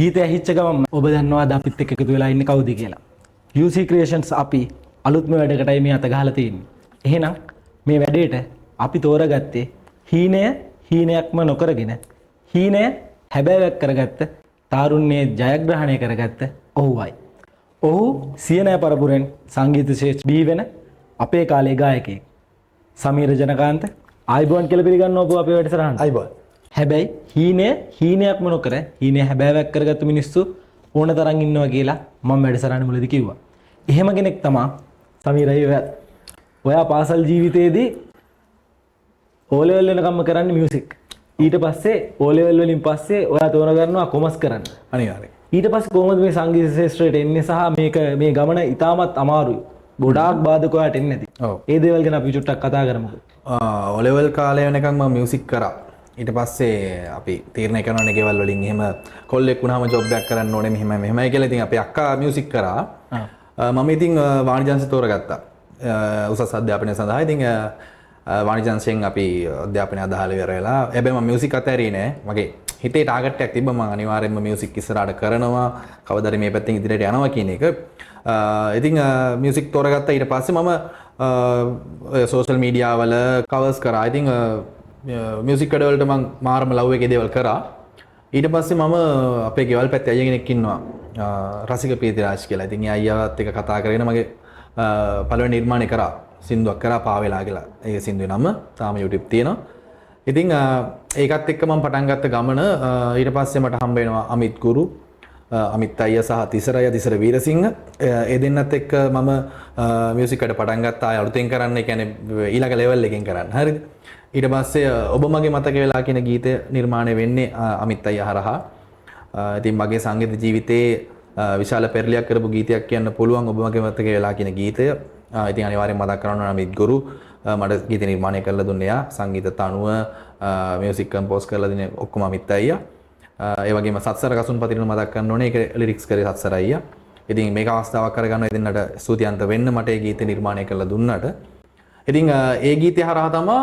ගීතය ඇහිච්ච ගමන් ඔබ දන්නවාද අපිත් එක්ක එකතු වෙලා ඉන්නේ කවුද කියලා? UC Creations අපි අලුත්ම වැඩකටයි මේ අත ගහලා තියෙන්නේ. එහෙනම් මේ වැඩේට අපි තෝරගත්තේ හීනයක්ම නොකරගෙන හීනය හැබෑවක් කරගත්ත තාරුණ්‍යයේ ජයග්‍රහණය කරගත්ත ඔහුවයි. ඔහු සියනෑ පරපුරෙන් සංගීත ශේෂ්ත්‍ර බිහි වෙන අපේ කාලේ ගායකයෙක්. සමීර ජනකාන්ත ආයිබෝන් කියලා පිළිගන්නවා ඔබ අපේ වැඩසටහනට. ආයිබෝන්. හැබැයි හීනයක්ම නොකර හීනය හැබෑවක් කරගත්තු මිනිස්සු ඕන තරම් ඉන්නවා කියලා මම වැඩසටහන මුලදී කිව්වා. එහෙම කෙනෙක් තමයි සමීර අයියා. ඔයා පාසල් ජීවිතයේදී O level වෙනකම්ම කරන්නේ මියුසික්. ඊට පස්සේ O level වලින් පස්සේ ඔයා තෝරගන්නවා කොමර්ස් කරන්න. අනිවාර්යයෙන්. ඊට පස්සේ කොහොමද මේ සංගීත ශාස්ත්‍රයට එන්නේ සහ මේ ගමන ඉතාමත් අමාරුයි. ගොඩාක් බාධක ඔයාට එන්නේ නැති. ඔව්. ඒ දේවල් ගැන අපි චුට්ටක් කතා කරමුකෝ. O level කාලේ වෙනකම් මම මියුසික් කරා. ඊට පස්සේ අපි තීරණය කරනවානේ ගෙවල් වලින් එහෙම කොල්ලෙක් වුණාම ජොබ් එකක් කරන්න ඕනේ මෙහෙමයි කියලා. ඉතින් අපේ අක්කා මියුසික් කරා. මම ඉතින් වාණිජංශ තෝරගත්තා. උසස් අධ්‍යාපනය සඳහා. ඉතින් වාණිජංශයෙන් අපි අධ්‍යාපනය අදහලා ඉවර වෙලා. හැබැයි මම මියුසික් අතහැරියේ නෑ. මගේ හිතේ ටාගට් එකක් තිබ්බා. මම අනිවාර්යයෙන්ම මියුසික් ඉස්සරහට කරනවා. කවදාද මේ පැත්තෙන් ඉදිරියට යනවා කියන එක. ඉතින් මියුසික් තෝරගත්තා. ඊට පස්සේ මම සෝෂල් මීඩියා වල කවර්ස් කරා. ඉතින් මියුසික් කඩවලට මම මාරම ලව් එකේ දේවල් කරා. ඊට පස්සේ මම අපේ ගෙවල් පැත්තේ අයියා කෙනෙක් ඉන්නවා. රසික පීතිරාජ් කියලා. ඉතින් ඒ අයියාවත් එක්ක කතා කරගෙන මගේ පළවෙනි නිර්මාණය කරා. සින්දුවක් කරා පාවෙලා කියලා. ඒ සින්දුවේ නම තාම YouTube තියෙනවා. ඉතින් ඒකත් එක්ක මම පටන් ගත්ත ගමන ඊට පස්සේ මට හම්බ වෙනවා අමිත් ගුරු, අමිත් අයියා සහ තිසර වීරසිංහ. ඒ දෙන්නත් එක්ක මම මියුසික් එකට පටන් ගත්තා. අලුතෙන් කරන්න, ඒ කියන්නේ ඊළඟ ලෙවල් එකකින් කරන්න. හරිද? ඊට පස්සේ ඔබ මගේ මතක වෙලා කියන ගීතය නිර්මාණය වෙන්නේ අමිත් අයියා හරහා. ඉතින් මගේ සංගීත ජීවිතයේ විශාල පෙරලියක් කරපු ගීතයක් කියන්න පුළුවන් ඔබ මගේ මතක වෙලා කියන ගීතය. ඉතින් අනිවාර්යෙන් මතක් කරන්න ඕන අමිත් ගුරු මට ගීත නිර්මාණය කරලා දුන්නේ යා. සංගීත තනුව මියුසික් කම්පෝස් කරලා දුන්නේ ඔක්කොම අමිත් අයියා. ඒ වගේම සත්සර කසුන්පතිට මතක් කරන්න ඕනේ ඒක ලිරික්ස් කරේ සත්සර අයියා. ඉතින් මේක අවස්ථාවක් කරගන්න ඉතින්ට ස්තුතියන්ත වෙන්න මට ඒ ගීත නිර්මාණය කරලා දුන්නට. ඉතින් ඒ ගීතය හරහා තමයි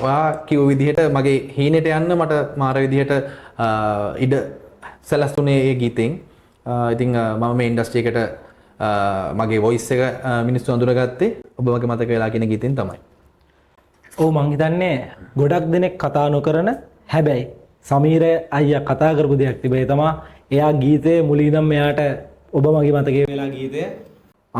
ඔයා කිව්ව විදිහට මගේ හීනෙට යන්න මට මාර විදිහට ඉඩ සැලසුනේ ඒ ගීතෙන්. ඉතින් මම මේ ඉන්ඩස්ට්‍රි එකට මගේ වොයිස් එක මිනිස්සු අඳුරගත්තේ ඔබ මගේ මතක වෙලා කියන ගීතෙන් තමයි. ඔව් මං හිතන්නේ ගොඩක් දෙනෙක් කතා නොකරන හැබැයි සමීර අයියා කතා කරපු දෙයක් තිබේ තමයි එයා ගීතේ මුලින්ම එයාට ඔබ මගේ මතකයේ වෙලා ගීතය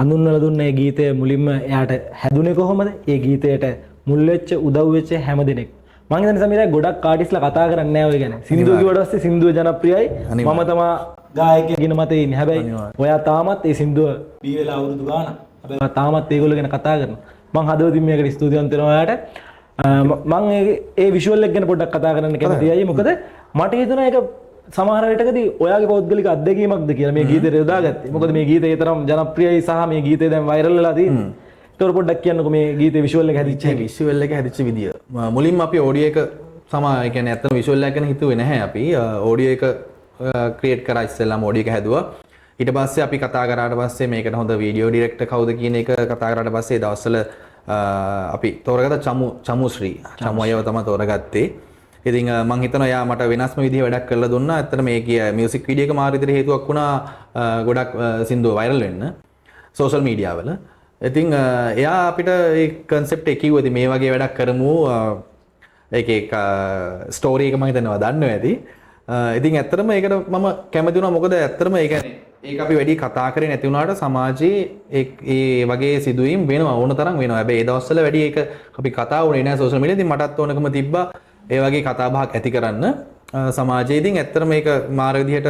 අඳුන්වලා දුන්න ඒ ගීතය මුලින්ම එයාට හැදුනේ කොහොමද? ඒ ගීතයට මුල් වෙච්ච උදව් වෙච්ච හැම දෙනෙක්. මං හිතන්නේ සමීරා ගොඩක් ආටිස්ලා කතා කරන්නේ නැහැ ඔය ගැන. සින්දුව කිව්වට පස්සේ සින්දුව ජනප්‍රියයි. මම තමයි ගායකයෙක් කියන මතේ ඉන්නේ. හැබැයි ඔයා තාමත් ඒ සින්දුව බී වෙලා අවුරුදු ගාණක්. හැබැයි තාමත් ඒගොල්ලෝ ගැන කතා කරනවා. මං හදවතින් මේකට ස්තුතිවන්ත වෙනවා ඔයාට. මං ඒ විෂුවල් එක ගැන පොඩ්ඩක් කතා කරන්න කැමතියි. මොකද මට හිතුණා ඒක සමහර විටකදී ඔයාගේ පෞද්ගලික අත්දැකීමක්ද කියලා මේ ගීතේ යොදාගත්තේ. මොකද මේ ගීතය ඒ තරම් ජනප්‍රියයි සහ මේ ගීතය දැන් වෛරල් වෙලා තියෙන්නේ. ඒතකොට පොඩ්ඩක් කියන්නකෝ මේ ගීතේ විෂුවල් එක හැදිච්ච හැටි. විෂුවල් එක හැදිච්ච විදිය. මුලින්ම අපි ඔඩියෝ එක ඒ කියන්නේ ඇත්තම විෂුවල් එක ගැන හිතුවේ නැහැ අපි. ඔඩියෝ එක ක්‍රියේට් කරා ඉස්සෙල්ලාම ඔඩියෝ එක හැදුවා. ඊට පස්සේ අපි කතා කරාට පස්සේ මේකට හොඳ වීඩියෝ ඩිරෙක්ටර් කවුද කියන එක කතා කරාට පස්සේ දවස්වල අපි තෝරගත්ත චමු ශ්‍රී. චමු අයව තමයි තෝරගත්තේ. ඉතින් මම හිතනවා යා මට වෙනස්ම විදිහේ වැඩක් කරලා දුන්නා. ඇත්තට මේකේ මියුසික් වීඩියෝ එක මාර විදිහට හේතුවක් වුණා ගොඩක් සින්දුව වෛරල් වෙන්න සෝෂල් මීඩියා වල. ඉතින් එයා අපිට ඒ concept එක කිව්වා ඉතින් මේ වගේ වැඩක් කරමු. ඒකේ ස්ටෝරි එක මම හිතනවා දන්නව ඇති. ඉතින් ඇත්තටම ඒකට මම කැමති වුණා. මොකද ඇත්තටම ඒ කියන්නේ ඒක අපි වැඩි කතා කරේ නැති වුණාට සමාජයේ ඒ වගේ සිදුවීම් වෙනවා ඕන තරම් වෙනවා. හැබැයි ඒ දවස්වල වැඩි ඒක අපි කතා වුණේ නැහැ සෝෂල් මීඩියා. ඉතින් මටත් ඕනකම තිබ්බා ඒ වගේ කතා බහක් ඇති කරන්න සමාජයේ. ඉතින් ඇත්තටම මේක මාර විදිහට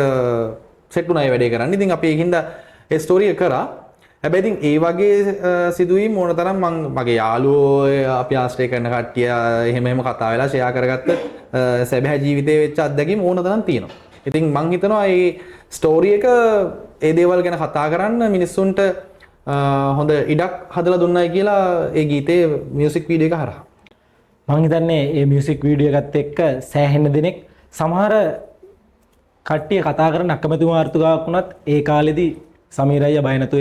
සෙට් වුණා ඒ වැඩේ කරන්න. ඉතින් අපි ඒකින්ද ඒ ස්ටෝරි එක කරා. හැබැයි ඉතින් ඒ වගේ සිදුවීම් ඕන තරම් මගේ යාළුවෝ අපි ආශ්‍රය කරන කට්ටිය එහෙම කතා වෙලා ෂෙයා කරගත්ත සැබෑ ජීවිතයේ වෙච්ච අත්දැකීම් ඕන තරම් තියෙනවා. ඉතින් මං හිතනවා මේ ස්ටෝරි එක ඒ දේවල් ගැන කතා කරන්න මිනිස්සුන්ට හොඳ ඉඩක් හදලා දුන්නයි කියලා ඒ ගීතේ මියුසික් වීඩියෝ එක හරහා. මං හිතන්නේ මේ මියුසික් වීඩියෝ එකත් එක්ක සෑහෙන දෙනෙක් සමහර කට්ටිය කතා කරන අකමැති මාර්තුකාවක් වුණත් ඒ කාලෙදී සමීර අයියා බය නැතුව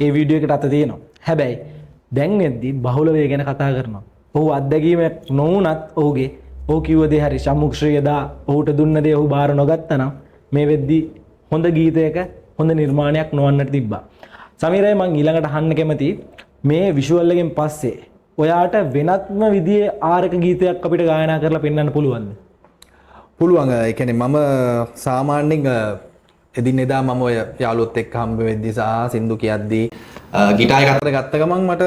ඒ වීඩියෝ එකට අත තියෙනවා. හැබැයි දැන් වෙද්දි බහුල වේ ගැන කතා කරනවා. ඔහු අත්දැකීමක් නොවුනත් ඔහුගේ ඔහු කිව්ව දේ හරි සම්මුක්ෂ්‍රිය දා ඔහුට දුන්න දේ ඔහු බාර නොගත්තා නම් මේ වෙද්දි හොඳ ගීතයක හොඳ නිර්මාණයක් නොවන්නට තිබ්බා. සමීර අයියා මං ඊළඟට අහන්න කැමති මේ විෂුවල් එකෙන් පස්සේ ඔයාට වෙනත්ම විදිහේ ආරක ගීතයක් අපිට ගායනා කරලා පෙන්වන්න පුළුවන්ද? පුළුවන්. ඒ කියන්නේ මම සාමාන්‍යයෙන් එදිනෙදා මම ඔය යාළුවොත් එක්ක හම්බ වෙද්දී සහ සින්දු කියද්දී ගිටාර් එක අතට ගත්ත ගමන් මට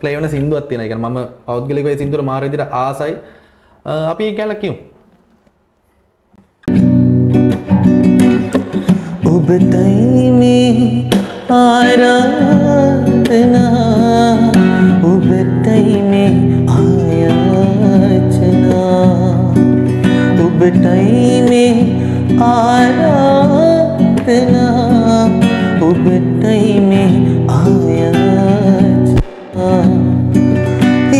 ප්ලේ වෙන සින්දුවක් තියෙනවා. ඒ කියන්නේ මම පෞද්ගලිකව ඒ සින්දුවට මාර විදිහට ආසයි. අපි ඒක ගැන කියමු. ඔබතයි මේ ආරාධනා ඔබතයි මේ ආයාචනා ඔබතයි මේ ආරාධනා ඔබතයි මේ ආයාචනා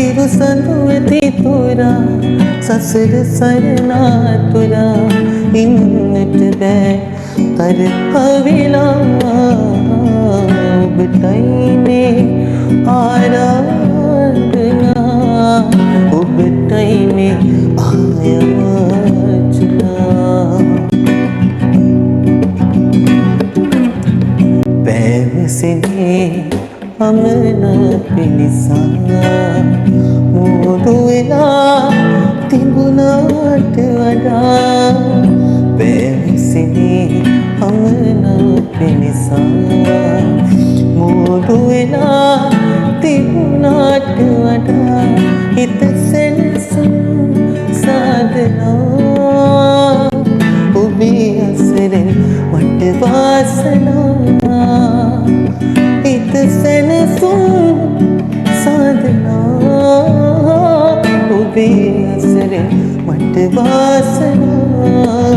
ඉරුසඳු වෙති තුරා සසර සරණා තුරා ඉන්නට බෑ කරපවිලා ඔබතයි මේ ආරාධනා ඔබතයි මේ ආයාචනා පැවසෙනේ අමන පිණිසා මෝඩු වෙලා තිබුණාට වඩා පැවසෙනේ අමන පිණිසා මෝඩු වෙලා තිබුණාට වඩා හිත සැනසුම් සාදනා ඔබේ අසරෙන් මට වාසනා හිත සැනසුම් සාදනා ඔබේ අසරෙන් මට වාසනා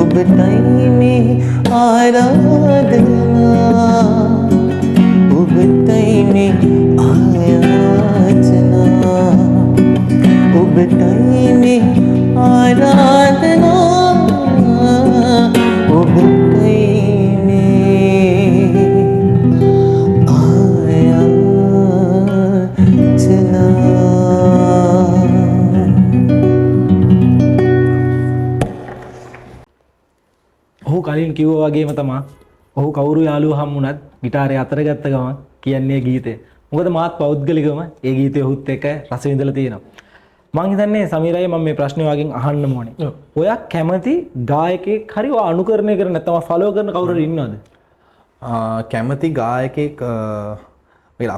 ඔබටයි මේ ආරාධනා ඔබටයි මේ ආයාචනා ඔබටයි මේ ආරාධනා ඔබටයි මේ ආයාචනා. ඔහු කලින් කිව්වා වගේම තමයි ඔහු කවුරු යාළුවෝ හම්බුණත් ගිටාරය අතර ගත්ත ගමන් කියන්නේ ගීතය. මොකද මාත් පෞද්ගලිකවම ඒ ගීතය ඔහුත් එක්ක රස විඳලා තියෙනවා. මං හිතන්නේ සමීරයි මම මේ ප්‍රශ්නේ වගේ අහන්න ඕනේ. ඔයා කැමති ගායකයෙක් හරි ඔය අනුකරණය කරන නැත්නම් ෆලෝ කරන කවුරු හරි ඉන්නවද? කැමති ගායකයෙක්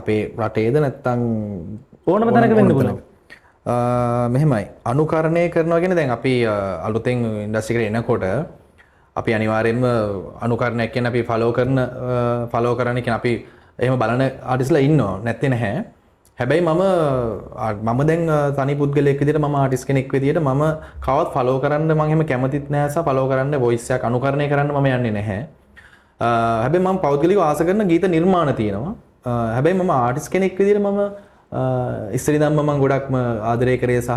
අපේ රටේද නැත්තම් ඕනම තැනක වෙන්න පුළුවන්. මෙහෙමයි අනුකරණය කරනවා කියන්නේ දැන් අපි අලුතෙන් ඉන්ඩස්ට්‍රි එකට එනකොට අපි අනිවාර්යයෙන්ම අනුකරණයක් කියන්නේ අපි ෆලෝ කරන්න කියන්නේ අපි එහෙම බලන ආටිස්ලා ඉන්නවා නැත්තේ නැහැ. හැබැයි මම දැන් තනි පුද්ගලයෙක් විදිහට මම ආටිස්ට් කෙනෙක් විදිහට මම කවවත් ෆලෝ කරන්න මම එහෙම කැමතිත් නැහැ සහ ෆලෝ කරන්න වොයිස් එකක් අනුකරණය කරන්න මම යන්නේ නැහැ. හැබැයි මම පෞද්ගලිකව ආස කරන ගීත නිර්මාණ තියෙනවා. හැබැයි මම ආටිස්ට් කෙනෙක් විදිහට මම ඉස්සර ඉඳන්ම මම ගොඩක්ම ආදරය කරේ සහ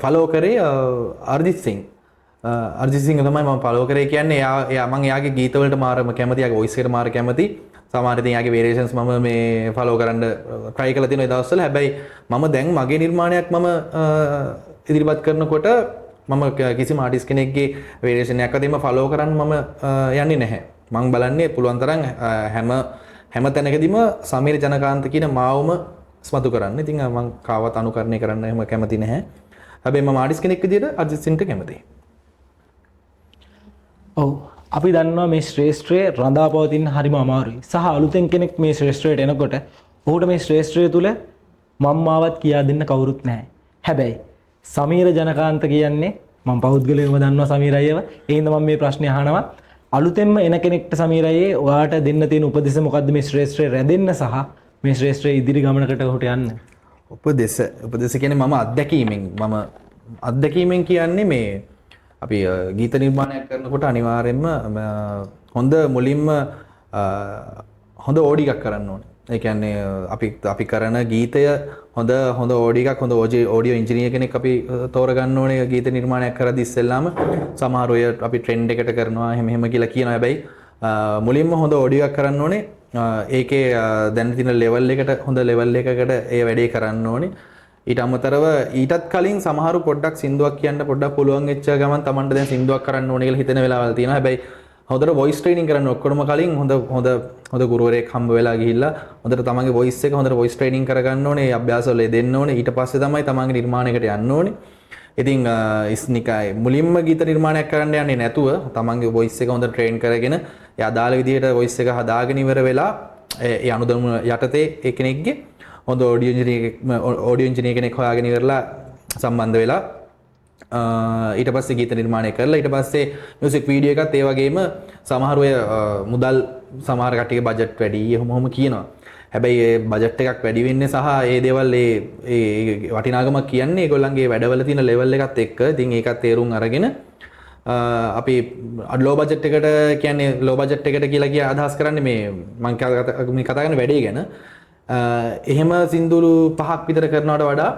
ෆලෝ කරේ අර්ජිත් සිං. අර්ජිත් සිං තමයි මම ෆලෝ කරේ කියන්නේ එයා මම එයාගේ ගීත වලට මාරම කැමති, එයාගේ වොයිස් එකට මාර කැමති. සමහර ඉතින් එයාගේ වේරියේෂන්ස් මම මේ ෆලෝ කරන්න try කරලා තියෙනවා ඒ දවස්වල. හැබැයි මම දැන් මගේ නිර්මාණයක් මම ඉදිරිපත් කරනකොට මම කිසිම ආටිස්ට් කෙනෙක්ගේ වේරියේෂන් එකක් අදින්ම ෆලෝ කරන්න මම යන්නේ නැහැ. මම බලන්නේ පුළුවන් තරම් හැම තැනකදීම සමීර ජනකාන්ත කියන මාවම ස්මතු කරන්න. ඉතින් මම කාවත් අනුකරණය කරන්න එහෙම කැමති නැහැ. හැබැයි මම ආටිස්ට් කෙනෙක් විදිහට අර්ජිත් සිංට කැමතියි. ඔව් අපි දන්නවා මේ ශ්‍රේෂ්ඨය රඳා පවතින හරිම අමාරුයි. සහ අලුතෙන් කෙනෙක් මේ ශ්‍රේෂ්ඨයට එනකොට ඔහුට මේ ශ්‍රේෂ්ඨය තුල මම්මාවත් කියා දෙන්න කවුරුත් නැහැ. හැබැයි සමීර ජනකාන්ත කියන්නේ මම පෞද්ගලිකව දන්නවා සමීර අයියව. ඒ හින්දා මම මේ ප්‍රශ්නේ අහනවා. අලුතෙන්ම එන කෙනෙක්ට සමීර අයියේ ඔයාට දෙන්න තියෙන උපදෙස් මොකද්ද මේ ශ්‍රේෂ්ඨය රැඳෙන්න සහ මේ ශ්‍රේෂ්ඨය ඉදිරි ගමනකට ඔහුට යන්න? උපදෙස් කියන්නේ මම අත්දැකීමෙන් කියන්නේ මේ අපි ගීත නිර්මාණයක් කරනකොට අනිවාර්යයෙන්ම මුලින්ම හොඳ ඕඩි එකක් කරන්න ඕනේ. ඒ කියන්නේ අපි කරන ගීතය හොඳ ඕඩි එකක් හොඳ ඔඩියෝ ඉන්ජිනියර් කෙනෙක් අපි තෝරගන්න ඕනේ ගීත නිර්මාණයක් කරද්දී ඉස්සෙල්ලාම. සමහර අය අපි ට්‍රෙන්ඩ් එකට කරනවා එහෙම කියලා කියනවා. හැබැයි මුලින්ම හොඳ ඔඩියෝ එකක් කරන්න ඕනේ. ඒකේ දැන් තියෙන ලෙවල් එකට හොඳ ලෙවල් එකකට ඒ වැඩේ කරන්න ඕනේ. ඊට අමතරව ඊටත් කලින් සමහරු පොඩ්ඩක් සින්දුවක් කියන්න පොඩ්ඩක් පුළුවන් වෙච්ච ගමන් Tamanට දැන් සින්දුවක් කරන්න ඕනේ කියලා හිතෙන වෙලාවල් තියෙනවා. හැබැයි හොඳට වොයිස් ට්‍රේනින් කරන්න ඔක්කොම කලින් හොඳ ගුරුවරයෙක් හම්බ වෙලා ගිහිල්ලා හොඳට තමන්ගේ වොයිස් එක හොඳට වොයිස් ට්‍රේනින් කරගන්න ඕනේ. අභ්‍යාසවල දෙන්න ඕනේ. ඊට පස්සේ තමයි තමන්ගේ නිර්මාණයකට යන්න ඕනේ. ඉතින් ඉස්නිකයි මුලින්ම ගීත නිර්මාණයක් කරන්න යන්නේ නැතුව තමන්ගේ වොයිස් එක හොඳට ට්‍රේන් කරගෙන ඒ අදාළ විදිහට වොයිස් එක හදාගෙන ඉවර වෙලා ඒ අනුදම යටතේ ඒ කෙනෙක්ගේ හොඳ ඔඩියෝ ඉන්ජිනියර් කෙනෙක් හොයාගෙන ඉවරලා සම්බන්ධ වෙලා ඊට පස්සේ ගීත නිර්මාණය කරලා ඊට පස්සේ මියුසික් වීඩියෝ එකත් ඒ වගේම සමහර අය මුදල් සමහර කට්ටියගේ බජට් වැඩි එහෙම කියනවා. හැබැයි ඒ බජට් එකක් වැඩි වෙන්නේ සහ ඒ දේවල් ඒ වටිනාකමක් කියන්නේ ඒගොල්ලන්ගේ වැඩවල තියෙන ලෙවල් එකත් එක්ක. ඉතින් ඒකත් තේරුම් අරගෙන අපි ලෝ බජට් එකට කියන්නේ ලෝ බජට් එකට කියලා අදහස් කරන්නේ මේ මම කතා කරන වැඩේ ගැන. එහෙම සින්දුරු 5ක් විතර කරනවට වඩා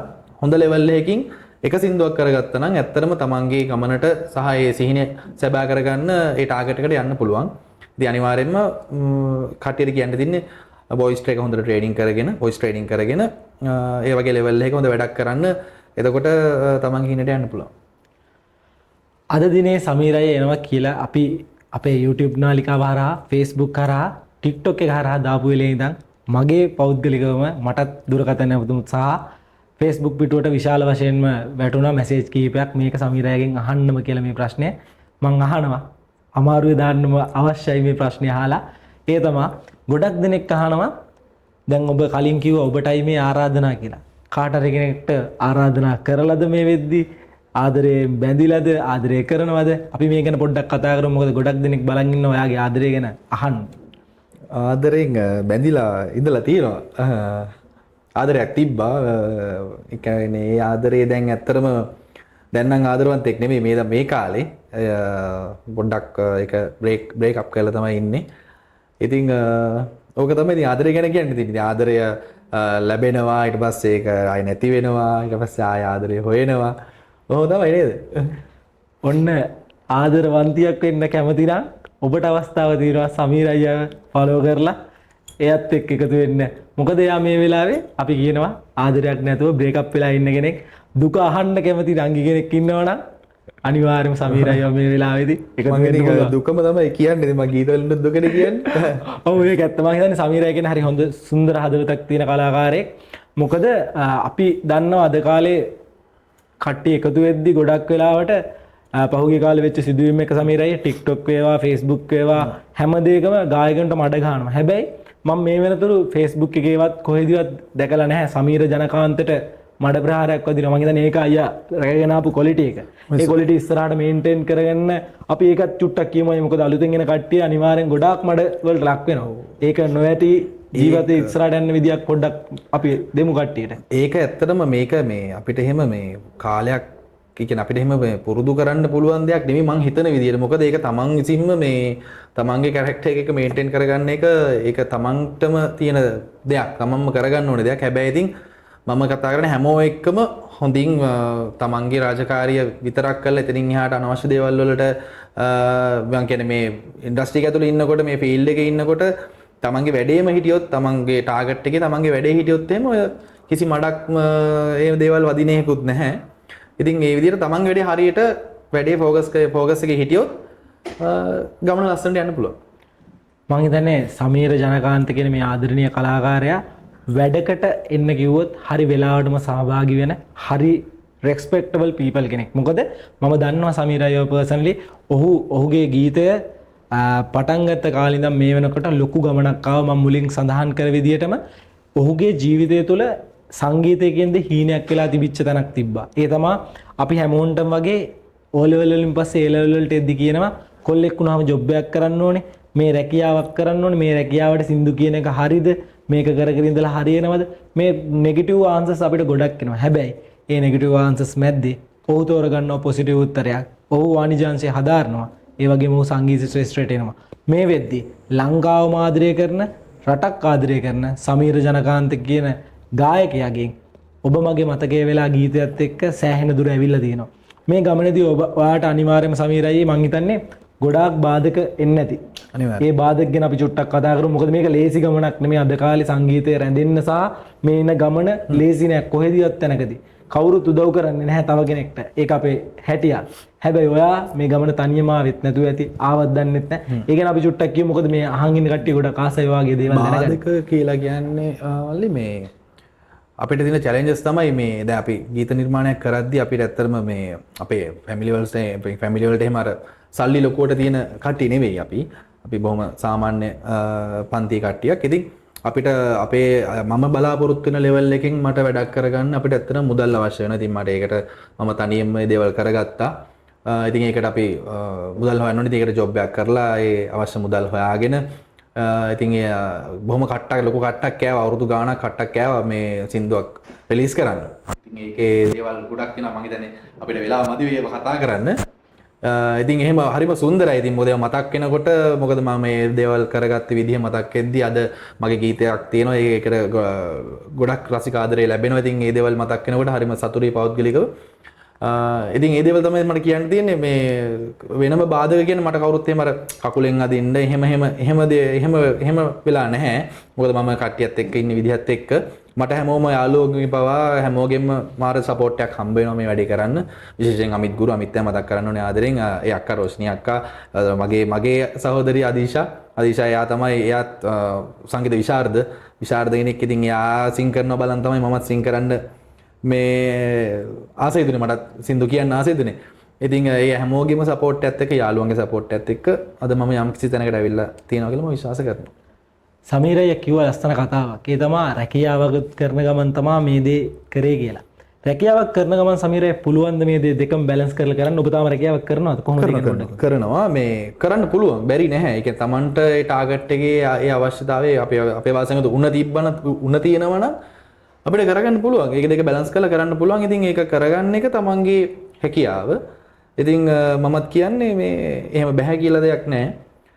හොඳ ලෙවල් එකකින් එක සින්දුවක් කරගත්තා නම් ඇත්තටම තමන්ගේ ගමනට සහ ඒ සිහින සැබෑ කරගන්න ඒ ටාගට් එකට යන්න පුළුවන්. ඉතින් අනිවාර්යයෙන්ම කටියට කියන්න තින්නේ වොයිස් එක හොඳට ට්‍රේනින් කරගෙන ඒ වගේ ලෙවල් එකක හොඳ වැඩක් කරන්න. එතකොට තමන්ගේ හිණට යන්න පුළුවන්. අද දිනේ සමීර අයියා එනවා කියලා අපි අපේ YouTube නාලිකාව හරහා Facebook හරහා TikTok එක හරහා දාපු වෙලේ ඉඳන් මගේ පෞද්ගලිකවම මටත් දුරකථන නැවතුමුත් සහ Facebook පිටුවට විශාල වශයෙන්ම වැටුණා මැසේජ් කීපයක් මේක සමීර අයියාගෙන් අහන්නම කියලා මේ ප්‍රශ්නේ මම අහනවා. අමාරුවේ දාන්නම අවශ්‍යයි මේ ප්‍රශ්නේ අහලා. ඒ තමයි ගොඩක් දෙනෙක් අහනවා දැන් ඔබ කලින් කිව්වා ඔබටයි මේ ආරාධනා කියලා. කාට හරි කෙනෙක්ට ආරාධනා කරලාද මේ වෙද්දි ආදරේ බැඳිලාද ආදරේ කරනවද? අපි මේ ගැන පොඩ්ඩක් කතා කරමු. මොකද ගොඩක් දෙනෙක් බලන් ඉන්නවා ඔයාගේ ආදරේ ගැන අහන්න. ආදරෙන් බැඳිලා ඉඳලා තියෙනවා. ආදරයක් තිබ්බා. ඒ කියන්නේ ඒ ආදරේ දැන් ඇත්තටම දැන් නම් ආදරවන්තෙක් නෙමෙයි මේ කාලේ. පොඩ්ඩක් ඒක බ්‍රේක් අප් කරලා තමයි ඉන්නේ. ඉතින් ඕක තමයි ඉතින් ආදරය ගැන කියන්නේ. ඉතින් ආදරය ලැබෙනවා ඊට පස්සේ ඒක ආය නැති වෙනවා ඊට පස්සේ ආය ආදරය හොයනවා. ඔහොම තමයි නේද? ඔන්න ආදරවන්තියක් වෙන්න කැමති නම් ඔබට අවස්ථාව තියෙනවා සමීර අයියාව ෆලෝ කරලා එයත් එක්ක එකතු වෙන්න. මොකද එයා මේ වෙලාවේ අපි කියනවා ආදරයක් නැතුව බ්‍රේක් අප් වෙලා ඉන්න කෙනෙක් දුක අහන්න කැමති රංගි කෙනෙක් ඉන්නවා නම් අනිවාර්යයෙන්ම සමීර අයියා මේ වෙලාවේදී එකතු වෙන්න පුළුවන්. දුකම තමයි කියන්නේ. මම ගීතවලින් දුකනේ කියන්නේ. ඔව් ඒක ඇත්ත. මම හිතන්නේ සමීර අයියා කියන හරි හොඳ සුන්දර හදවතක් තියෙන කලාකාරයෙක්. මොකද අපි දන්නවා අද කාලේ කට්ටිය එකතු වෙද්දි ගොඩක් වෙලාවට පහුගිය කාලේ වෙච්ච සිදුවීම් එක සමීර අයියා TikTok වේවා Facebook වේවා හැම දෙයකම ගායකයන්ට මඩ ගන්නවා. හැබැයි මම මේ වෙනතුරු Facebook එකේවත් කොහෙදවත් දැකලා නැහැ සමීර ජනකාන්තට මඩ ප්‍රහාරයක් වදිනවා. මම හිතන්නේ ඒක අයියා රැකගෙන ආපු ක්වොලිටි එක. ඒ ක්වොලිටි ඉස්සරහට මේන්ටේන් කරගන්න අපි ඒකත් චුට්ටක් කියමු. මොකද අලුතෙන් එන කට්ටිය අනිවාර්යෙන් ගොඩාක් මඩ වලට ලක් වෙනවා. ඒක නොඇති ජීවිතේ ඉස්සරහට යන්න විදියක් පොඩ්ඩක් අපි දෙමු කට්ටියට. ඒක ඇත්තටම මේක මේ අපිට එහෙම මේ කාලයක් කියන්නේ අපිට එහෙම පුරුදු කරන්න පුළුවන් දෙයක් නෙමෙයි මං හිතන විදියට. මොකද ඒක තමන් විසින්ම මේ තමන්ගේ කැරක්ටර් එක මේන්ටේන් කරගන්න එක ඒක තමන්ටම තියෙන දෙයක්. තමන්ම කරගන්න ඕනේ දෙයක්. හැබැයි ඉතින් මම කතා කරන්නේ හැමෝ එක්කම හොඳින් තමන්ගේ රාජකාරිය විතරක් කරලා එතනින් එහාට අනවශ්‍ය දේවල් වලට මම කියන්නේ මේ ඉන්ඩස්ට්‍රි එක ඇතුළේ ඉන්නකොට මේ ෆීල්ඩ් එකේ ඉන්නකොට තමන්ගේ වැඩේම හිටියොත් තමන්ගේ ටාගට් එකේ තමන්ගේ වැඩේ හිටියොත් එහෙම ඔය කිසි මඩක් ඒ දේවල් වදිනේකුත් නැහැ. ඉතින් ඒ විදිහට තමන්ගේ වැඩේ හරියට වැඩේ ෆෝකස් එකේ හිටියොත් ගමන ලස්සනට යන්න පුළුවන්. මම හිතන්නේ සමීර ජනකාන්ත කියන මේ ආදරණීය කලාකාරයා වැඩකට එන්න කිව්වොත් හරි වෙලාවටම සහභාගී වෙන හරි රෙස්පෙක්ටබල් පීපල් කෙනෙක්. මොකද මම දන්නවා සමීර අයියව පර්සනලි ඔහුගේ ගීතය පටන් ගත්ත කාලේ ඉඳන් මේ වෙනකොට ලොකු ගමනක් ආවා. මම මුලින් සඳහන් කළ විදිහටම ඔහුගේ ජීවිතය තුළ සංගීතය කියන්නේ හීනයක් වෙලා තිබිච්ච තැනක් තිබ්බා. ඒ තමයි අපි හැමෝන්ටම වගේ O level වලින් පස්සේ A level වලට එද්දි කියනවා කොල්ලෙක් වුණාම ජොබ් එකක් කරන්න ඕනේ. මේ රැකියාවක් කරන්න ඕනේ. මේ රැකියාවට සින්දු කියන එක හරිද? මේක කර කර ඉඳලා හරියනවද? මේ නෙගටිව් ආන්සර්ස් අපිට ගොඩක් එනවා. හැබැයි ඒ නෙගටිව් ආන්සර්ස් මැද්දේ ඔහු තෝරගන්නවා පොසිටිව් උත්තරයක්. ඔහු වාණිජාංශය හදාරනවා. ඒ වගේම ඔහු සංගීත ශ්‍රේෂ්ඨයට එනවා. මේ වෙද්දී ලංකාවම ආදරය කරන රටක් ආදරය කරන සමීර ජනකාන්ත කියන ගායකයාගෙන් ඔබ මගේ මතකයේ වෙලා ගීතයත් එක්ක සෑහෙන දුර ඇවිල්ලා තියෙනවා. මේ ගමනේදී ඔයාට අනිවාර්යයෙන්ම සමීර අයියේ මං හිතන්නේ ගොඩාක් බාධක එන්නේ නැති. ඒ බාධක ගැන අපි චුට්ටක් කතා කරමු. මොකද මේක ලේසි ගමනක් නෙමෙයි. අද කාලේ සංගීතය රැඳෙන්න සහ මේ ඉන ගමන ලේසි නෑ. කොහෙදීවත් තැනකදී කවුරුත් උදව් කරන්නේ නැහැ තව කෙනෙක්ට. ඒක අපේ හැටියක්. හැබැයි ඔයා මේ ගමන තනියම ආවෙත් නැතුව ඇති. ආවත් දන්නෙත් නැහැ. ඒ ගැන අපි චුට්ටක් කියමු. මොකද මේ අහන් ඉන්න කට්ටිය ගොඩක් ආසයි වගේ දේවල් දැනගන්න. බාධක කියලා කියන්නේ අල්ලි මේ අපිට තියෙන චැලෙන්ජස් තමයි මේ දැන් අපි ගීත නිර්මාණයක් කරද්දී අපිට ඇත්තටම මේ අපේ ෆැමිලි වලට එහෙම අර සල්ලි ලොකුවට තියෙන කට්ටිය නෙවෙයි අපි. අපි බොහොම සාමාන්‍ය පන්ති කට්ටියක්. ඉතින් අපිට අපේ මම බලාපොරොත්තු වෙන ලෙවල් එකකින් මට වැඩක් කරගන්න අපිට ඇත්තටම මුදල් අවශ්‍ය වෙනවා. ඉතින් මට ඒකට මම තනියම මේ දේවල් කරගත්තා. ඉතින් ඒකට අපි මුදල් හොයන්න ඕනේ. ඒකට ජොබ් එකක් කරලා ඒ අවශ්‍ය මුදල් හොයාගෙන ඉතින් බොහොම කට්ටක් ලොකු කට්ටක් කෑවා. අවුරුදු ගාණක් කට්ටක් කෑවා මේ සින්දුවක් රිලීස් කරන්න. ඉතින් ඒකේ දේවල් ගොඩක් තියෙනවා. මම හිතන්නේ අපිට වෙලාව මදි වේව කතා කරන්න. ඉතින් එහෙම හරිම සුන්දරයි. ඉතින් මොකද මතක් වෙනකොට මොකද මම මේ දේවල් කරගත්ත විදිහ මතක් වෙද්දී අද මගේ ගීතයක් තියෙනවා. ඒකට ගොඩක් රසික ආදරේ ලැබෙනවා. ඉතින් මේ දේවල් මතක් වෙනකොට හරිම සතුටුයි පෞද්ගලිකව. ඉතින් මේ දේවල් තමයි මට කියන්න තියෙන්නේ. මේ වෙනම බාධක කියන්නේ මට කවුරුත් එහෙම අර කකුලෙන් අදින්න එහෙම වෙලා නැහැ. මොකද මම කට්ටියත් එක්ක ඉන්න විදිහත් එක්ක මට හැමෝම යාළුවෝගෙන් පවා හැමෝගෙම මාර සපෝට් එකක් හම්බ වෙනවා මේ වැඩේ කරන්න. විශේෂයෙන් අමිත් ගුරු අමිත් මතක් කරන්න ඕනේ ආදරෙන්. ඒ අක්කා රෝෂ්නි අක්කා මගේ සහෝදරිය අදීෂා එයා තමයි එයාත් සංගීත විශාරද කෙනෙක්. ඉතින් එයා සිං කරනවා බලන් තමයි මමත් සිං කරන්න මේ ආසයි දුන්නේ. මටත් සින්දු කියන්න ආසයි දුන්නේ. ඉතින් ඒ හැමෝගෙම සපෝට් එකත් එක්ක යාළුවන්ගේ සපෝට් එකත් එක්ක අද මම යම් කිසි තැනකට ඇවිල්ලා තියෙනවා කියලා මම විශ්වාස කරනවා. සමීර අයියා කිව්ව ලස්සන කතාවක්. ඒ තමයි රැකියාවක් කරන ගමන් තමයි මේ දේ කරේ කියලා. රැකියාවක් කරන ගමන් සමීර අයියා පුළුවන් ද මේ දේ දෙකම බැලන්ස් කරලා කරන්න? ඔබ තාම රැකියාවක් කරනවද? කොහොමද කරනවා? මේ කරන්න පුළුවන්. බැරි නැහැ. ඒ කියන්නේ Tamanට ඒ ටාගට් එකේ ඒ අවශ්‍යතාවය අපේ වාසනාවට උණ තිබ්බන උණ තියෙනවා නම් අපිට කරගන්න පුළුවන්. ඒක දෙක බැලන්ස් කරලා කරන්න පුළුවන්. ඉතින් ඒක කරගන්න එක තමන්ගේ හැකියාව. ඉතින් මමත් කියන්නේ මේ එහෙම බැහැ කියලා දෙයක් නැහැ.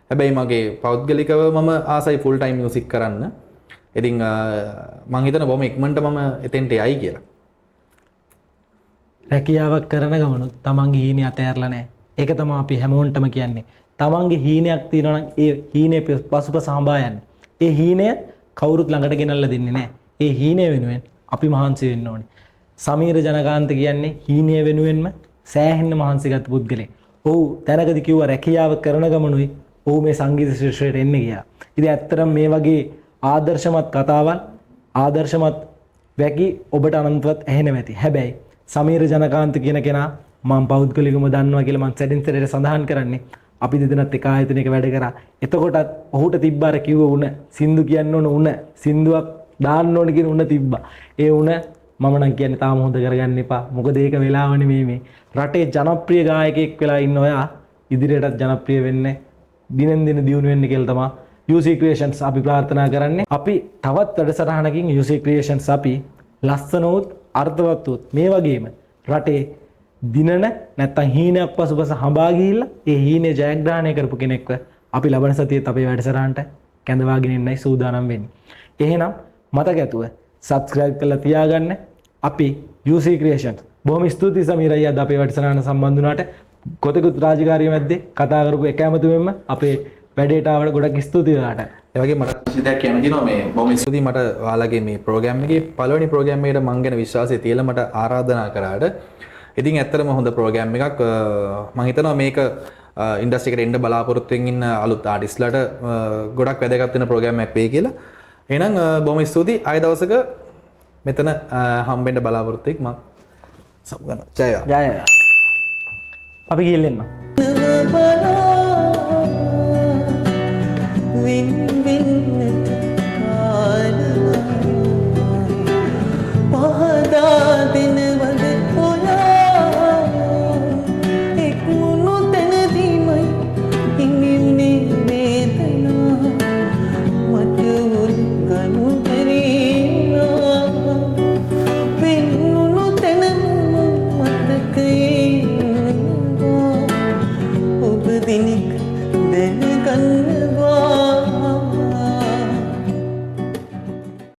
හැබැයි මගේ පෞද්ගලිකව මම ආසයි ෆුල් ටයිම් මියුසික් කරන්න. ඉතින් මං හිතන බොහොම ඉක්මනට මම එතෙන්ට යයි කියලා. රැකියාවක් කරන ගමනුත් තමන්ගේ හීනේ අතහැරලා නැහැ. ඒක තමයි අපි හැමෝන්ටම කියන්නේ. තමන්ගේ හීනයක් තියෙනවා නම් ඒ හීනේ පසුපස හඹා යන්න. ඒ හීනය කවුරුත් ළඟට ගෙනල්ලා දෙන්නේ නැහැ. ඒ හීනය වෙනුවෙන් අපි මහන්සි වෙන්න ඕනේ. සමීර ජනකාන්ත කියන්නේ හීනය වෙනුවෙන්ම සෑහෙන්න මහන්සි ගත්ත පුද්ගලෙක්. ඔහු තැනකදී කිව්වා රැකියාව කරන ගමනුයි ඔහු මේ සංගීත ශිෂ්‍යයට එන්නේ කියලා. ඉතින් ඇත්තටම මේ වගේ ආදර්ශමත් කතාවල් ආදර්ශමත් වැකි ඔබට අනන්තවත් ඇහෙනවා ඇති. හැබැයි සමීර ජනකාන්ත කියන කෙනා මම පෞද්ගලිකව දන්නවා කියලා මම සැරින් සැරේට සඳහන් කරන්නේ. අපි දෙදෙනාත් එක ආයතනයක වැඩ කරා. එතකොටත් ඔහුට තිබ්බාර කිව්ව උණ සින්දු කියන්න ඕන උණ සින්දුවක් දාන්න ඕන කියන උණ තිබ්බා. ඒ උණ මම නම් කියන්නේ තාම හොඳ කරගන්න එපා. මොකද ඒක වෙලාව නෙමෙයි මේ. රටේ ජනප්‍රිය ගායකයෙක් වෙලා ඉන්න ඔයා ඉදිරියටත් ජනප්‍රිය වෙන්න දිනෙන් දින දියුණු වෙන්න කියලා තමයි UC Creations අපි ප්‍රාර්ථනා කරන්නේ. අපි තවත් වැඩසටහනකින් UC Creations අපි ලස්සන උත් අර්ථවත් උත් මේ වගේම රටේ දිනන නැත්තම් හීනයක් පසුපස හඹා ගිහිල්ලා ඒ හීනේ ජයග්‍රහණය කරපු කෙනෙක්ව අපි ලබන සතියේත් අපේ වැඩසටහනට කැඳවාගෙන ඉන්නයි සූදානම් වෙන්නේ. එහෙනම් මතක ඇතුව subscribe කරලා තියාගන්න. අපි UC Creations බොහොම ස්තුතියි සමීරයි අද අපේ වැඩසටහන සම්බන්ධ වුණාට. කොතෙකුත් රාජකාරිය මැද්දේ කතා කරපු එක ඇමතුමෙන්ම අපේ වැඩේට ආවට ගොඩක් ස්තුතියි ඔයාලට. ඒ වගේ මට සිතක් කියන්න තියෙනවා මේ බොහොම ස්තුතියි මට ඔයාලගේ මේ ප්‍රෝග්‍රෑම් එකේ පළවෙනි ප්‍රෝග්‍රෑම් එකට මං ගැන විශ්වාසය තියලා මට ආරාධනා කරාට. ඉතින් ඇත්තටම හොඳ ප්‍රෝග්‍රෑම් එකක්. මම හිතනවා මේක ඉන්ඩස්ට්‍රි එකට එන්න බලාපොරොත්තුෙන් ඉන්න අලුත් ආටිස්ට්ලාට ගොඩක් වැදගත් වෙන ප්‍රෝග්‍රෑම් එකක් වෙයි කියලා. එහෙනම් බොහොම ස්තුතියි. ආයෙ දවසක මෙතන හම්බෙන්න බලාපොරොත්තු වෙක් මම සබ් කරනවා. ජය වේවා. ජය. අපි ගිහින් එන්න. වින්